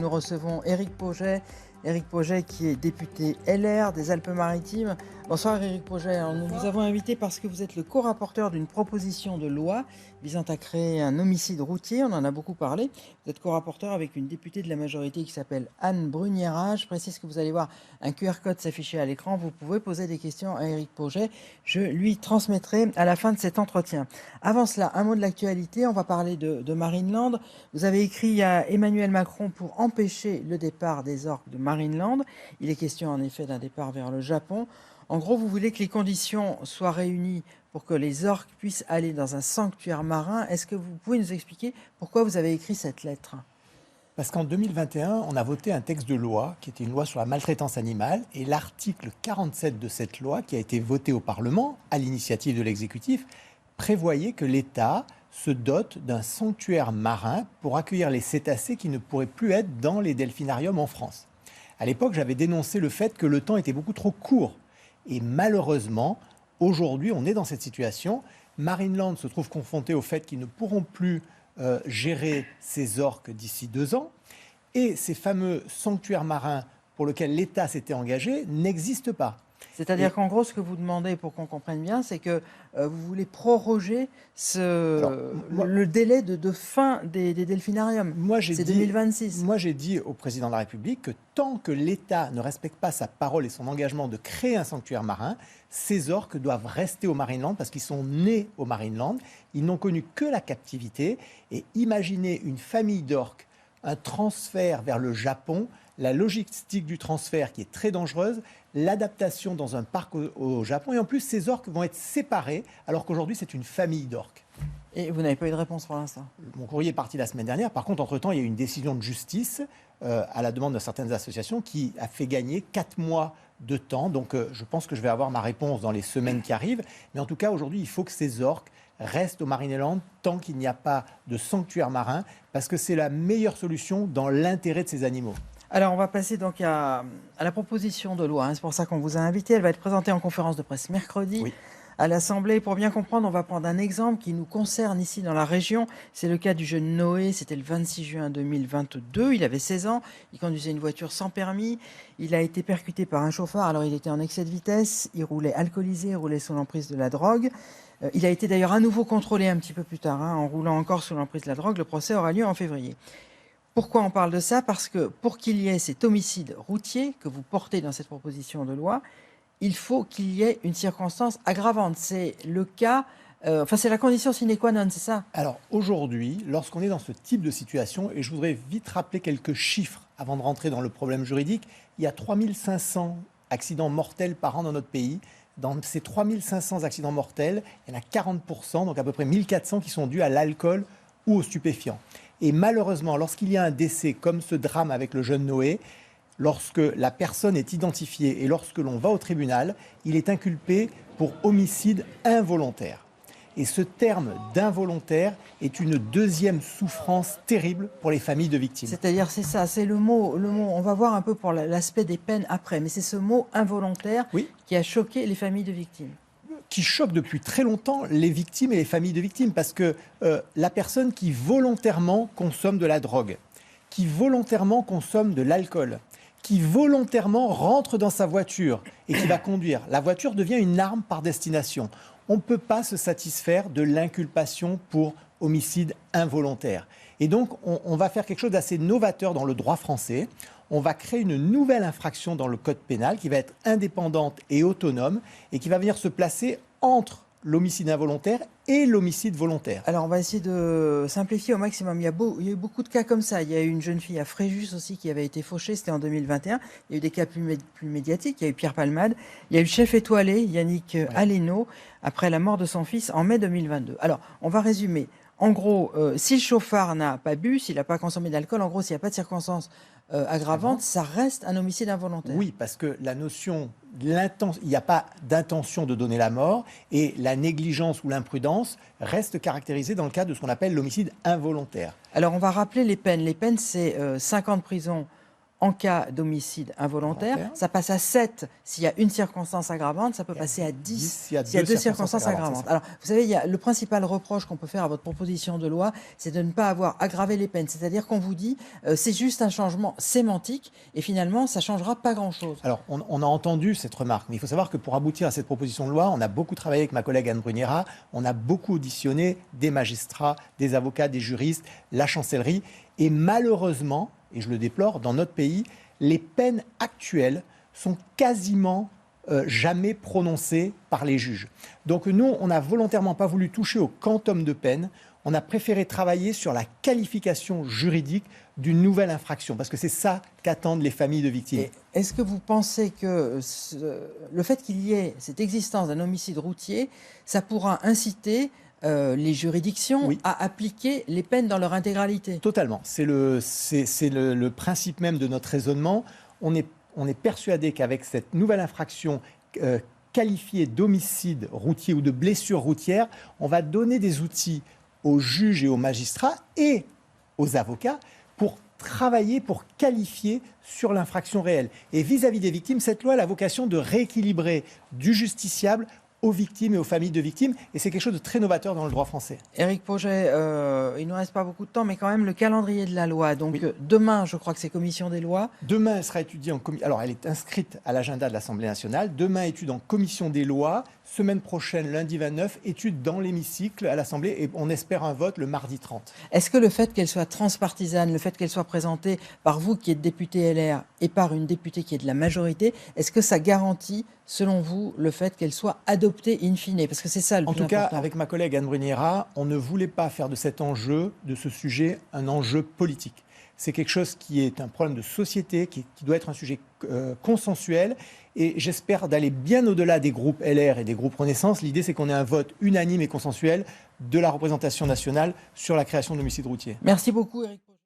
Nous recevons Éric Pauget. Éric Pauget qui est député LR des Alpes-Maritimes. Bonsoir Éric Pauget. Alors, nous vous avons invité parce que vous êtes le co-rapporteur d'une proposition de loi visant à créer un homicide routier. On en a beaucoup parlé. Vous êtes co-rapporteur avec une députée de la majorité qui s'appelle Anne Bruniera. Je précise que vous allez voir un QR code s'afficher à l'écran. Vous pouvez poser des questions à Éric Pauget. Je lui transmettrai à la fin de cet entretien. Avant cela, un mot de l'actualité. On va parler de Marineland. Vous avez écrit à Emmanuel Macron pour empêcher le départ des orques de Marineland. Il est question en effet d'un départ vers le Japon. En gros, vous voulez que les conditions soient réunies pour que les orques puissent aller dans un sanctuaire marin. Est-ce que vous pouvez nous expliquer pourquoi vous avez écrit cette lettre ? Parce qu'en 2021, on a voté un texte de loi qui était une loi sur la maltraitance animale. Et l'article 47 de cette loi, qui a été voté au Parlement à l'initiative de l'exécutif, prévoyait que l'État se dote d'un sanctuaire marin pour accueillir les cétacés qui ne pourraient plus être dans les delphinariums en France. À l'époque, j'avais dénoncé le fait que le temps était beaucoup trop court. Et malheureusement, aujourd'hui, on est dans cette situation. Marineland se trouve confronté au fait qu'ils ne pourront plus gérer ces orques d'ici 2 ans. Et ces fameux sanctuaires marins pour lesquels l'État s'était engagé n'existent pas. C'est-à-dire qu'en gros, ce que vous demandez, pour qu'on comprenne bien, c'est que vous voulez proroger le délai de fin des delphinariums. C'est 2026. Moi, j'ai dit au président de la République que tant que l'État ne respecte pas sa parole et son engagement de créer un sanctuaire marin, ces orques doivent rester au Marineland parce qu'ils sont nés au Marineland. Ils n'ont connu que la captivité. Et imaginez une famille d'orques, un transfert vers le Japon, la logistique du transfert qui est très dangereuse, l'adaptation dans un parc au Japon. Et en plus, ces orques vont être séparés, alors qu'aujourd'hui, c'est une famille d'orques. Et vous n'avez pas eu de réponse pour l'instant ? Mon courrier est parti la semaine dernière. Par contre, entre-temps, il y a eu une décision de justice à la demande de certaines associations qui a fait gagner 4 mois de temps. Donc, je pense que je vais avoir ma réponse dans les semaines qui arrivent. Mais en tout cas, aujourd'hui, il faut que ces orques restent au Marineland tant qu'il n'y a pas de sanctuaire marin, parce que c'est la meilleure solution dans l'intérêt de ces animaux. Alors, on va passer donc à la proposition de loi. C'est pour ça qu'on vous a invité. Elle va être présentée en conférence de presse mercredi à l'Assemblée. Pour bien comprendre, on va prendre un exemple qui nous concerne ici dans la région. C'est le cas du jeune Noé. C'était le 26 juin 2022. Il avait 16 ans. Il conduisait une voiture sans permis. Il a été percuté par un chauffard. Alors, il était en excès de vitesse. Il roulait alcoolisé. Il roulait sous l'emprise de la drogue. Il a été d'ailleurs à nouveau contrôlé un petit peu plus tard, en roulant encore sous l'emprise de la drogue. Le procès aura lieu en février. Pourquoi on parle de ça ? Parce que pour qu'il y ait cet homicide routier que vous portez dans cette proposition de loi, il faut qu'il y ait une circonstance aggravante. C'est le cas, c'est la condition sine qua non, c'est ça ? Alors aujourd'hui, lorsqu'on est dans ce type de situation, et je voudrais vite rappeler quelques chiffres avant de rentrer dans le problème juridique, il y a 3500 accidents mortels par an dans notre pays. Dans ces 3500 accidents mortels, il y en a 40%, donc à peu près 1400 qui sont dus à l'alcool ou aux stupéfiants. Et malheureusement, lorsqu'il y a un décès comme ce drame avec le jeune Noé, lorsque la personne est identifiée et lorsque l'on va au tribunal, il est inculpé pour homicide involontaire. Et ce terme d'involontaire est une deuxième souffrance terrible pour les familles de victimes. C'est-à-dire, c'est ça, c'est le mot, on va voir un peu pour l'aspect des peines après, mais c'est ce mot involontaire qui a choqué les familles de victimes. Qui choque depuis très longtemps les victimes et les familles de victimes, parce que la personne qui volontairement consomme de la drogue, qui volontairement consomme de l'alcool, qui volontairement rentre dans sa voiture et qui va conduire, la voiture devient une arme par destination. On ne peut pas se satisfaire de l'inculpation pour homicide involontaire. Et donc, on va faire quelque chose d'assez novateur dans le droit français. On va créer une nouvelle infraction dans le code pénal qui va être indépendante et autonome et qui va venir se placer entre l'homicide involontaire et l'homicide volontaire. Alors, on va essayer de simplifier au maximum. Il y a eu beaucoup de cas comme ça. Il y a eu une jeune fille à Fréjus aussi qui avait été fauchée, c'était en 2021. Il y a eu des cas plus médiatiques. Il y a eu Pierre Palmade. Il y a eu le chef étoilé, Yannick Aleno, après la mort de son fils en mai 2022. Alors, on va résumer. En gros, si le chauffard n'a pas bu, s'il n'a pas consommé d'alcool, en gros, s'il n'y a pas de circonstances aggravantes, ça reste un homicide involontaire. Oui, parce que la notion, il n'y a pas d'intention de donner la mort et la négligence ou l'imprudence reste caractérisée dans le cadre de ce qu'on appelle l'homicide involontaire. Alors, on va rappeler les peines. Les peines, c'est 5 ans de prison en cas d'homicide involontaire. Ça passe à 7 s'il y a une circonstance aggravante. Ça peut passer à 10 s'il y a deux circonstances aggravantes. Alors, vous savez, le principal reproche qu'on peut faire à votre proposition de loi, c'est de ne pas avoir aggravé les peines. C'est-à-dire qu'on vous dit, c'est juste un changement sémantique et finalement, ça ne changera pas grand-chose. Alors, on a entendu cette remarque, mais il faut savoir que pour aboutir à cette proposition de loi, on a beaucoup travaillé avec ma collègue Anne Brugnera, on a beaucoup auditionné des magistrats, des avocats, des juristes, la chancellerie, et malheureusement, et je le déplore, dans notre pays, les peines actuelles sont quasiment jamais prononcées par les juges. Donc nous, on n'a volontairement pas voulu toucher au quantum de peine, on a préféré travailler sur la qualification juridique d'une nouvelle infraction, parce que c'est ça qu'attendent les familles de victimes. Est-ce que vous pensez que le fait qu'il y ait cette existence d'un homicide routier, ça pourra inciter les juridictions à appliquer les peines dans leur intégralité? Totalement. C'est le principe même de notre raisonnement. On est persuadé qu'avec cette nouvelle infraction qualifiée d'homicide routier ou de blessure routière, on va donner des outils aux juges et aux magistrats et aux avocats pour travailler, pour qualifier sur l'infraction réelle. Et vis-à-vis des victimes, cette loi a la vocation de rééquilibrer du justiciable aux victimes et aux familles de victimes. Et c'est quelque chose de très novateur dans le droit français. Éric Pauget, il ne nous reste pas beaucoup de temps, mais quand même le calendrier de la loi. Donc demain, je crois que c'est commission des lois. Demain, elle sera étudiée en commission. Alors, elle est inscrite à l'agenda de l'Assemblée nationale. Demain, étude en commission des lois. Semaine prochaine, lundi 29, étude dans l'hémicycle à l'Assemblée. Et on espère un vote le mardi 30. Est-ce que le fait qu'elle soit transpartisane, le fait qu'elle soit présentée par vous qui êtes député LR et par une députée qui est de la majorité, est-ce que ça garantit, selon vous, le fait qu'elle soit adoptée in fine? Parce que c'est ça le plus important. En tout cas, avec ma collègue Anne Brugnera, on ne voulait pas faire de cet enjeu, de ce sujet, un enjeu politique. C'est quelque chose qui est un problème de société, qui doit être un sujet consensuel. Et j'espère d'aller bien au-delà des groupes LR et des groupes Renaissance. L'idée, c'est qu'on ait un vote unanime et consensuel de la représentation nationale sur la création de l'homicide routier. Merci beaucoup, Éric Pauget.